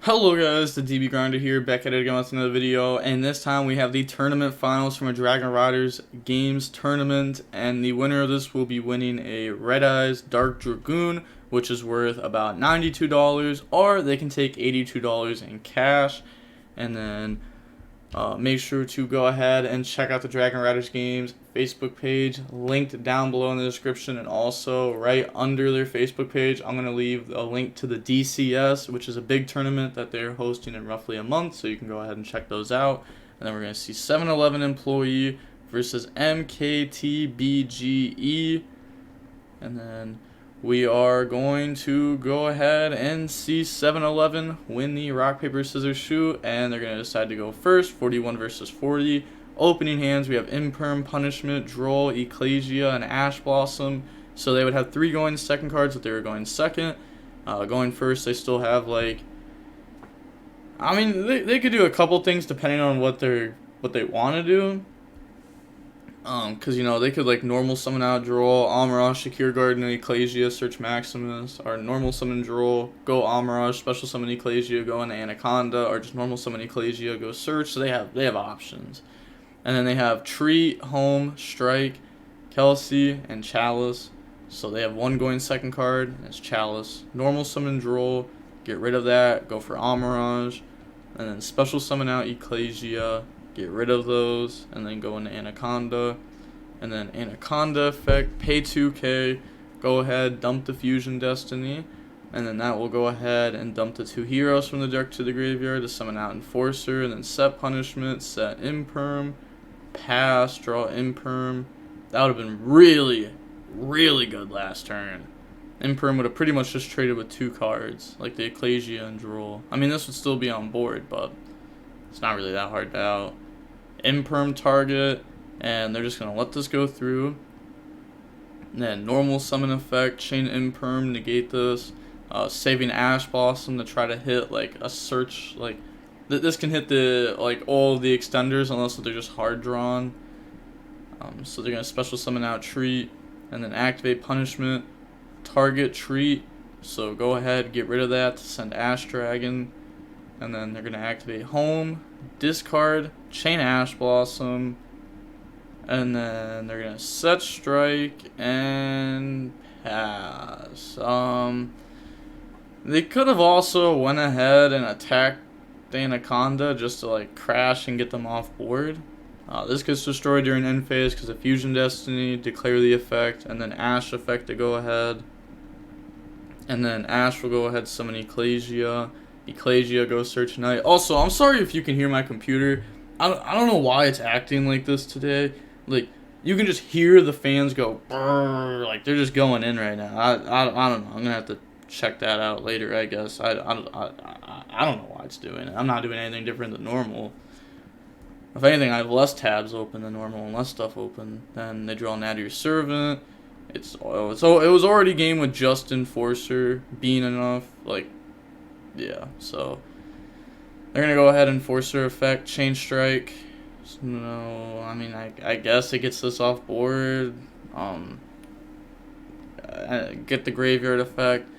Hello guys, the DB Grinder here, back at it again with another video, and this time we have the tournament finals from a Dragon Riders Games tournament, and the winner of this will be winning a Red AiS Dark Dragoon, which is worth about $92, or they can take $82 in cash. And then make sure to go ahead and check out the Dragon Riders Games Facebook page, linked down below in the description, and also right under their Facebook page I'm going to leave a link to the DCS, which is a big tournament that they're hosting in roughly a month, so you can go ahead and check those out. And then we're going to see 7-Eleven employee versus MKTBGE, and then we are going to go ahead and see 7-Eleven win the rock, paper, scissors, shoot, and they're going to decide to go first, 41 versus 40. Opening hands, we have Imperm, Punishment, Droll, Ecclesia, and Ash Blossom. So they would have 3 going second cards if they were going second. Going first, they still have, like, I mean, they could do a couple things depending on what they want to do. Because, you know, they could, like, normal summon out Droll, Amaraj, Shakir Garden, Ecclesia, search Maximus, or normal summon Droll, go Amaraj, special summon Ecclesia, go into Anaconda, or just normal summon Ecclesia, go search. So they have options. And then they have Treat, Home, Strike, Kelsey, and Chalice. So they have 1 going second card, and it's Chalice. Normal summon Droll, get rid of that, go for Amaraj, and then special summon out Ecclesia, get rid of those, and then go into Anaconda. And then Anaconda effect, pay 2k, go ahead, dump the Fusion Destiny, and then that will go ahead and dump the 2 heroes from the deck to the graveyard to summon out Enforcer, and then set Punishment, set Imperm, pass, draw Imperm. That would have been really, really good last turn. Imperm would have pretty much just traded with 2 cards, like the Ecclesia and Droll. I mean, this would still be on board, but it's not really that hard to out. Imperm target, and they're just going to let this go through. And then normal summon effect, chain Imperm, negate this. Saving Ash Blossom to try to hit, like, a search, like, this can hit the, like, all of the extenders unless they're just hard drawn. So they're going to special summon out Treat, and then activate Punishment, target Treat, so go ahead, get rid of that to send Ash Dragon, and then they're going to activate Home, discard, chain Ash Blossom, and then they're going to set Strike, and pass. They could have also went ahead and attacked the Anaconda just to, like, crash and get them off board. This gets destroyed during end phase because of Fusion Destiny, declare the effect, and then Ash effect to go ahead. And then Ash will go ahead, summon Ecclesia. Ecclesia, go search Knight. Also, I'm sorry if you can hear my computer. I don't know why it's acting like this today. Like, you can just hear the fans go brrr, like they're just going in right now. I don't know. I'm gonna have to check that out later, I guess. I don't know why it's doing it. I'm not doing anything different than normal. If anything, I have less tabs open than normal and less stuff open. Then they draw Nadir Servant. It was already game with just Enforcer being enough. Like, yeah. So they're gonna go ahead and Enforcer effect, chain Strike. No, I mean, I guess it gets this off board. Get the graveyard effect.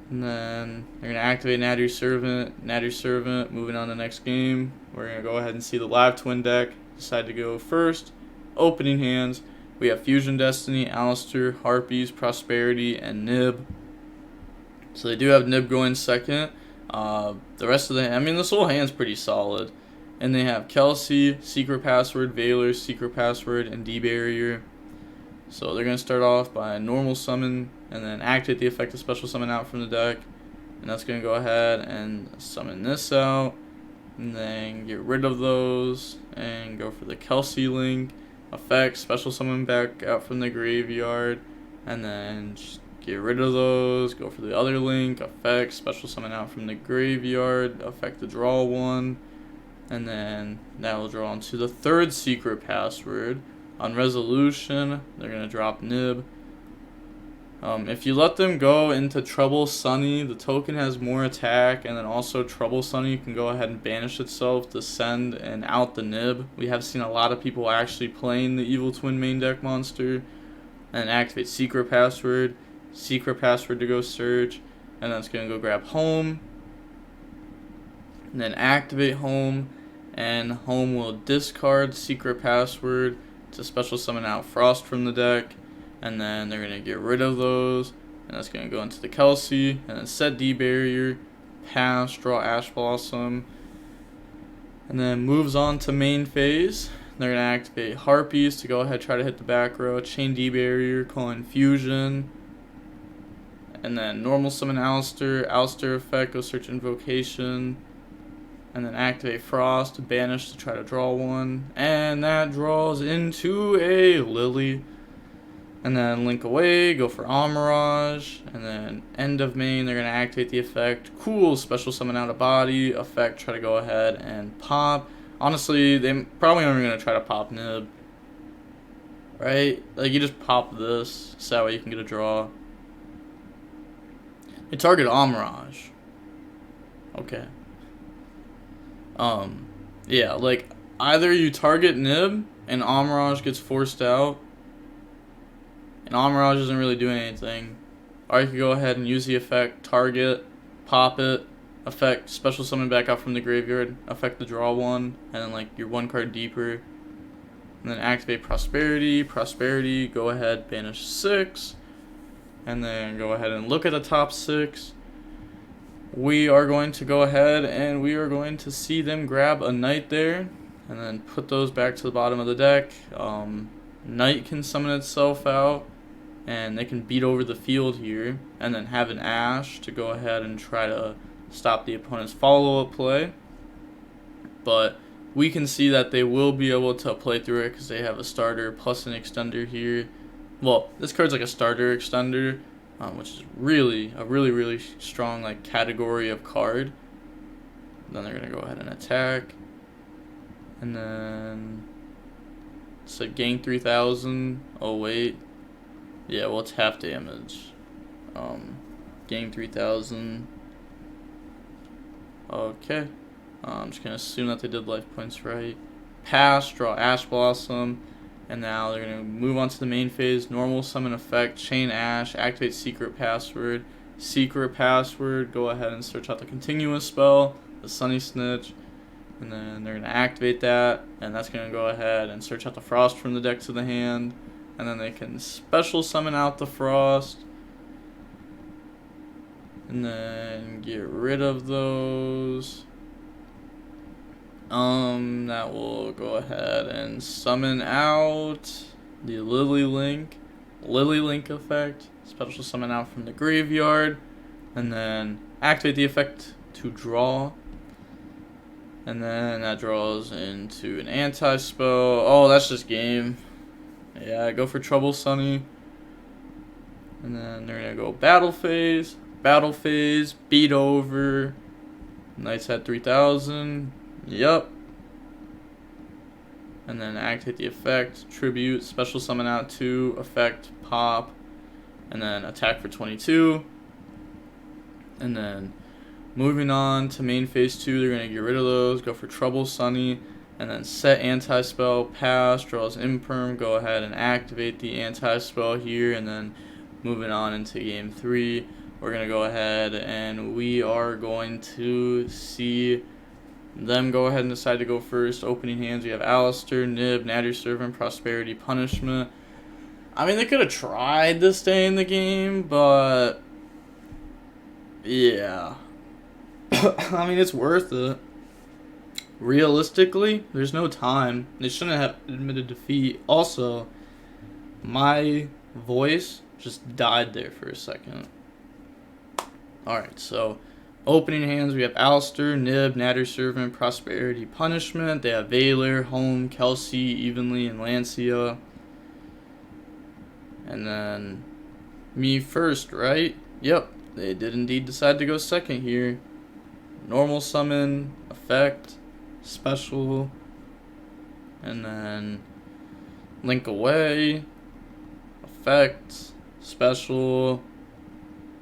And then they're going to activate Nadir Servant, moving on to the next game. We're going to go ahead and see the live twin deck decide to go first. Opening hands, we have Fusion Destiny, Alistair, Harpies, Prosperity, and Nib. So they do have Nib going second. The rest of the, I mean, this whole hand's pretty solid. And they have Kelsey, Secret Password, Valor, Secret Password, and D-Barrier. So they're going to start off by normal summon, and then activate the effect of special summon out from the deck. And that's going to go ahead and summon this out. And then get rid of those, and go for the Kelsey link. Effect, special summon back out from the graveyard. And then just get rid of those, go for the other link. Effect, special summon out from the graveyard. Effect to draw 1. And then that will draw into the 3rd Secret Password. On resolution, they're going to drop Nib. If you let them go into Trouble Sunny, the token has more attack, and then also Trouble Sunny can go ahead and banish itself to send and out the Nib. We have seen a lot of people actually playing the Evil Twin main deck monster. And activate Secret Password to go search, and then it's going to go grab Home, and then activate home, and home will discard secret password to special summon out Frost from the deck, and then they're going to get rid of those, and that's going to go into the Kelsey, and then set D barrier, pass, draw Ash Blossom, and then moves on to main phase. They're going to activate Harpies to go ahead, try to hit the back row, chain D barrier, call in Fusion, and then normal summon Alistair effect, go search Invocation, and then activate Frost to banish to try to draw one, and that draws into a Lily. And then link away, go for Amirage, and then end of main, they're going to activate the effect. Cool, special summon out a body, effect, try to go ahead and pop. Honestly, they probably aren't going to try to pop Nib. Right? Like, you just pop this, so that way you can get a draw. They target Amirage. Okay. Yeah, like, either you target Nib, and Amirage gets forced out, and Amirage isn't really doing anything. Or you could go ahead and use the effect, target, pop it, effect, special summon back out from the graveyard, effect the draw one, and then like you're one card deeper. And then activate Prosperity, go ahead, banish 6. And then go ahead and look at the top 6. We are going to go ahead and we are going to see them grab a Knight there. And then put those back to the bottom of the deck. Knight can summon itself out, and they can beat over the field here, and then have an Ash to go ahead and try to stop the opponent's follow-up play. But we can see that they will be able to play through it because they have a starter plus an extender here. Well, this card's like a starter extender, which is really a really strong like category of card. Then they're gonna go ahead and attack, and then it's like gang 3000. Oh wait, yeah, well it's half damage. Gang 3000. Okay, I'm just gonna assume that they did life points right. Pass, draw Ash Blossom, and now they're gonna move on to the main phase. Normal summon effect, chain Ash, activate secret password. Go ahead and search out the continuous spell, the Sunny Snitch. And then they're going to activate that, and that's going to go ahead and search out the Frost from the deck to the hand. And then they can special summon out the Frost. And then get rid of those. That will go ahead and summon out the Lily Link effect. Special summon out from the graveyard. And then activate the effect to draw. And then that draws into an anti-spell. Oh, that's just game. Yeah, go for Trouble Sunny. And then they're going to go Battle Phase, beat over. Knights at 3000. Yep. And then activate the effect, Tribute, special summon out 2, effect, pop. And then attack for 22. And then moving on to main phase 2, they're going to get rid of those, go for Trouble Sunny, and then set anti-spell, pass, draws Imperm, go ahead and activate the anti-spell here, and then moving on into game 3, we're going to go ahead and we are going to see them go ahead and decide to go first. Opening hands, we have Alistair, Nib, Natty Servant, Prosperity, Punishment. I mean, they could have tried to stay in the game, but yeah. I mean, it's worth it. Realistically, there's no time. They shouldn't have admitted defeat. Also, my voice just died there for a second. Alright, so opening hands, we have Alistair, Nib, Natty Servant, Prosperity, Punishment. They have Valor, Home, Kelsey, Evenly, and Lancia. And then me first, right? Yep, they did indeed decide to go second here. Normal summon, effect, special, and then link away, effect, special.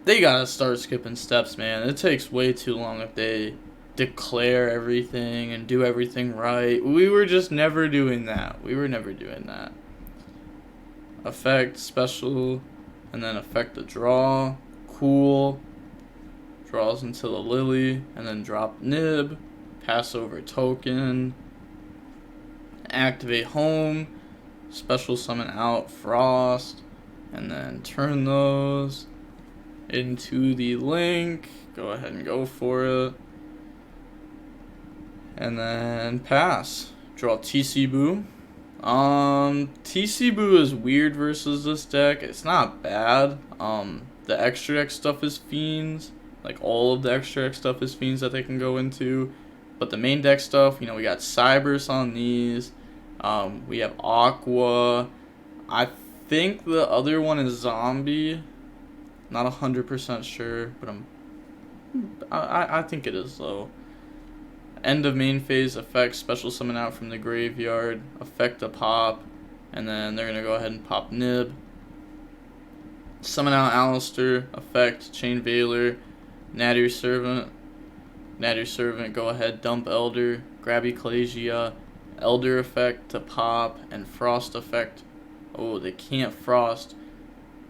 They gotta start skipping steps, man. It takes way too long if they declare everything and do everything right. We were just never doing that. Effect, special, and then effect the draw. Cool. Draws into the Lily, and then drop Nib. pass over token, activate home, special summon out Frost, and then turn those into the link. Go ahead and go for it. And then pass. Draw TC Boo. TC Boo is weird versus this deck. It's not bad. The extra deck stuff is fiends. Like all of the extra deck stuff is fiends that they can go into. But the main deck stuff, you know, we got Cybers on these. We have Aqua. I think the other one is Zombie. Not 100% sure, but I think it is though. End of main phase effect, special summon out from the graveyard, effect a pop, and then they're gonna go ahead and pop Nib. Summon out Alistair, effect, Chain Veiler, Nadir Servant. Nadir Servant, go ahead, dump Elder, grab Ecclesia, Elder effect to pop, and Frost effect. Oh, they can't Frost,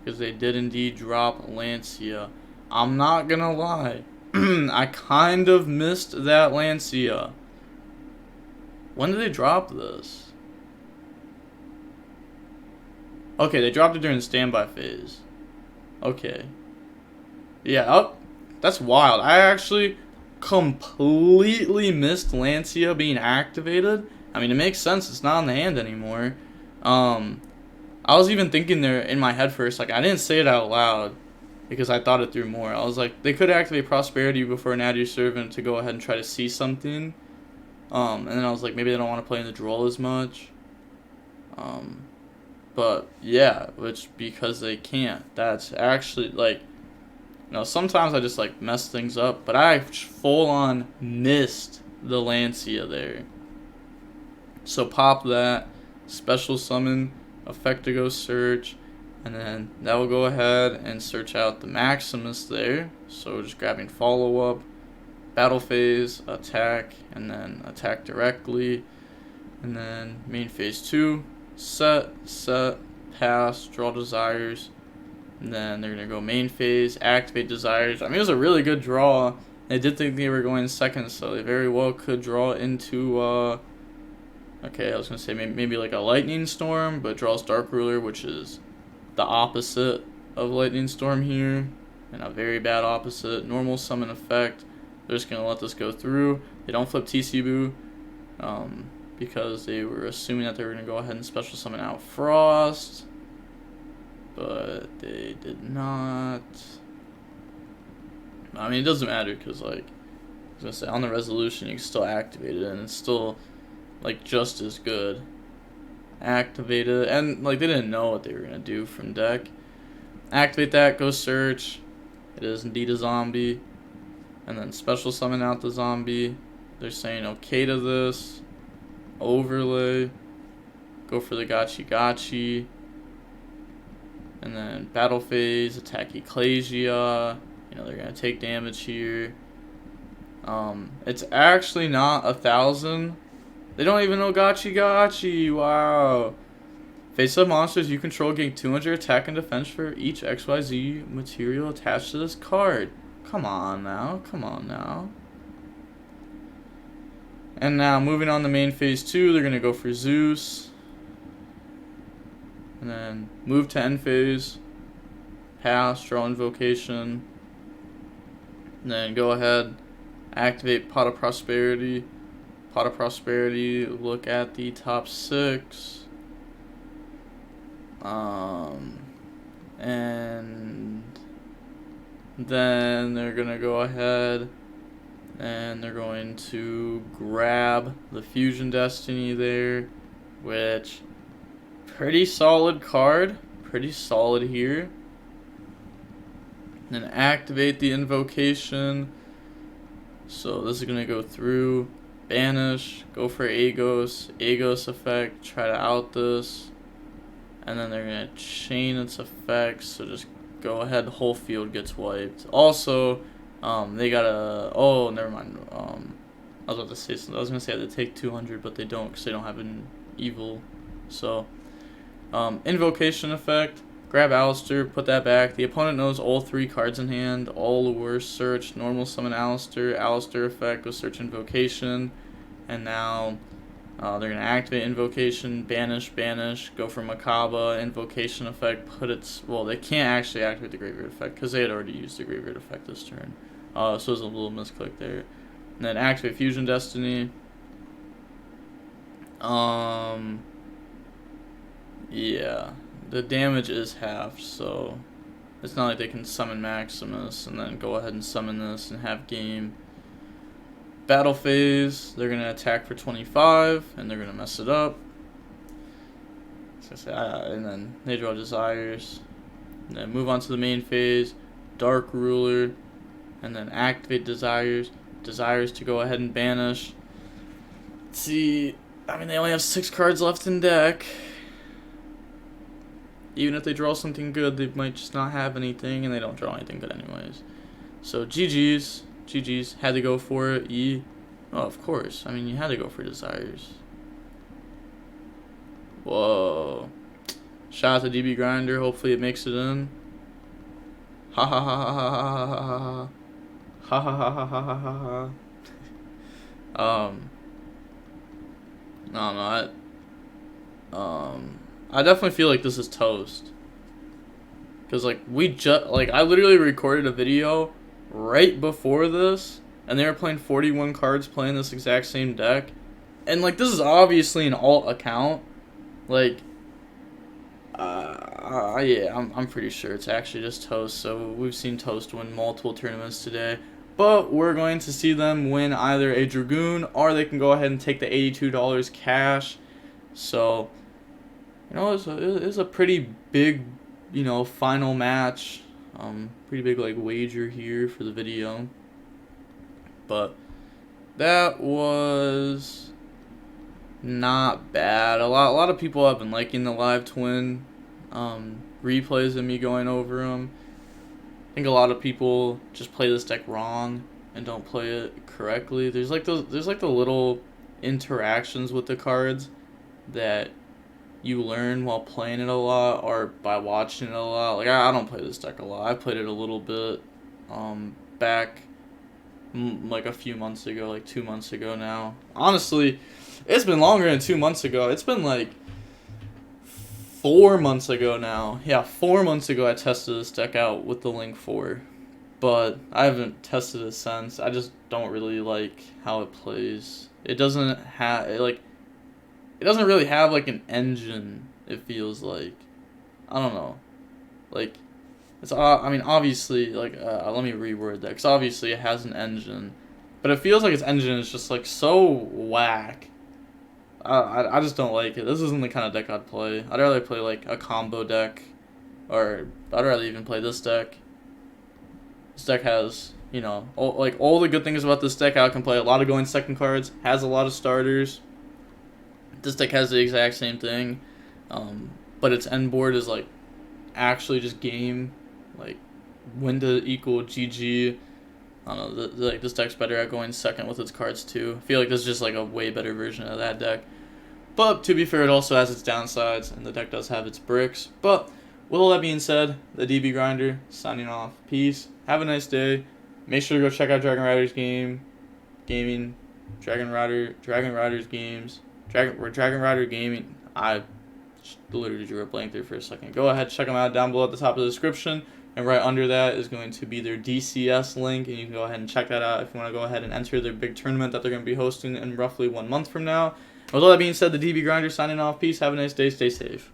because they did indeed drop Lancia. I'm not gonna lie. I kind of missed that Lancia. When did they drop this? Okay, they dropped it during the standby phase. Okay. Yeah, oh, that's wild. I actually completely missed Lancia being activated. I mean, it makes sense. It's not in the hand anymore. I was even thinking there in my head first, like, I didn't say it out loud because I thought it through more. I was like, they could activate Prosperity before Nadir Servant to go ahead and try to see something. And then I was like, maybe they don't want to play in the draw as much. But yeah, which because they can't. That's actually like, you know, sometimes I just like mess things up, but I full on missed the Lancia there. So pop that, special summon, effect to go search, and then that will go ahead and search out the Maximus there. So just grabbing follow up, battle phase, attack, and then attack directly, and then main phase 2, set, pass, draw desires, and then they're gonna go main phase, activate desires. I mean, it was a really good draw. They did think they were going second, so they very well could draw into okay, I was gonna say maybe like a lightning storm, but draws Dark Ruler, which is the opposite of lightning storm here, and a very bad opposite. Normal summon effect. They're just gonna let this go through. They don't flip TC Boo, because they were assuming that they were gonna go ahead and special summon out Frost, but they did not. I mean, it doesn't matter because, like, I was gonna say, on the resolution you can still activate it, and it's still like just as good. Activate it, and like they didn't know what they were gonna do from deck. Activate that, go search. It is indeed a zombie, and then special summon out the zombie. They're saying okay to this. Overlay. Go for the Gachi, and then battle phase, attack Ecclesia. You know, they're gonna take damage here. It's actually not 1,000. They don't even know Gachi. Wow. Face up monsters you control gain 200 attack and defense for each XYZ material attached to this card. Come on now. And now moving on to main phase 2, they're gonna go for Zeus. And then move to end phase. Pass, draw Invocation. And then go ahead, activate Pot of Prosperity. Pot of Prosperity, look at the top 6. And then they're gonna go ahead and they're going to grab the Fusion Destiny there, which pretty solid card, pretty solid here. Then activate the Invocation. So this is gonna go through. Banish, go for Agos effect, try to out this, and then they're going to chain its effects, so just go ahead, the whole field gets wiped. Also, they got a, oh, never mind, I was about to say something, I was going to say they take 200, but they don't, because they don't have an evil, so, Invocation effect, grab Alistair, put that back. The opponent knows all 3 cards in hand. All Lure, search, normal summon Alistair, Alistair effect, go search Invocation. And now they're going to activate Invocation, banish, go for Makaba, Invocation effect, put its... Well, they can't actually activate the Graveyard effect because they had already used the Graveyard effect this turn. So there's a little misclick there. And then activate Fusion Destiny. Yeah, the damage is half, so it's not like they can summon Maximus and then go ahead and summon this and have game. Battle phase, they're going to attack for 25, and they're going to mess it up. And then they draw Desires. And then move on to the main phase, Dark Ruler, and then activate Desires. Desires to go ahead and banish. Let's see, I mean, they only have 6 cards left in deck. Even if they draw something good, they might just not have anything, and they don't draw anything good anyways. So GG's. Had to go for it. Oh, of course. I mean, you had to go for Desires. Whoa. Shout out to DB Grinder. Hopefully it makes it in. Ha ha ha ha ha ha ha ha. Ha ha ha ha ha ha ha ha. No, I definitely feel like this is toast. Cause like I literally recorded a video right before this, and they were playing 41 cards playing this exact same deck, and like this is obviously an alt account. Like, yeah, I'm pretty sure it's actually just toast. So we've seen toast win multiple tournaments today. But we're going to see them win either a Dragoon, or they can go ahead and take the $82 cash. So, you know, it's a pretty big, you know, final match. Pretty big, like, wager here for the video. But that was not bad. A lot of people have been liking the live twin replays of me going over them. I think a lot of people just play this deck wrong and don't play it correctly. There's like the little interactions with the cards that you learn while playing it a lot or by watching it a lot. Like I don't play this deck a lot. I played it a little bit back like a few months ago, like 2 months ago now. Honestly, it's been longer than 2 months ago. It's been like 4 months ago now. Yeah, 4 months ago I tested this deck out with the Link 4. But I haven't tested it since. I just don't really like how it plays. It doesn't really have like an engine, it feels like. I don't know. Like, it's I mean, obviously, like, let me reword that, because obviously it has an engine. But it feels like its engine is just like so whack. I just don't like it. This isn't the kind of deck I'd play. I'd rather play like a combo deck, or I'd rather even play this deck. This deck has, you know, all the good things about this deck. I can play a lot of going second cards, has a lot of starters. This deck has the exact same thing, but its end board is like actually just game, like win to equal GG. I don't know, like this deck's better at going second with its cards too. I feel like this is just like a way better version of that deck. But to be fair, it also has its downsides, and the deck does have its bricks. But with all that being said, the DB Grinder signing off. Peace. Have a nice day. Make sure to go check out Dragon Riders Gaming, Dragon Riders games, Dragon Rider Gaming. I literally drew a blank there for a second. Go ahead, check them out down below at the top of the description. And right under that is going to be their DCS link, and you can go ahead and check that out if you want to go ahead and enter their big tournament that they're going to be hosting in roughly 1 month from now. With all that being said, the DB Grinder signing off. Peace. Have a nice day. Stay safe.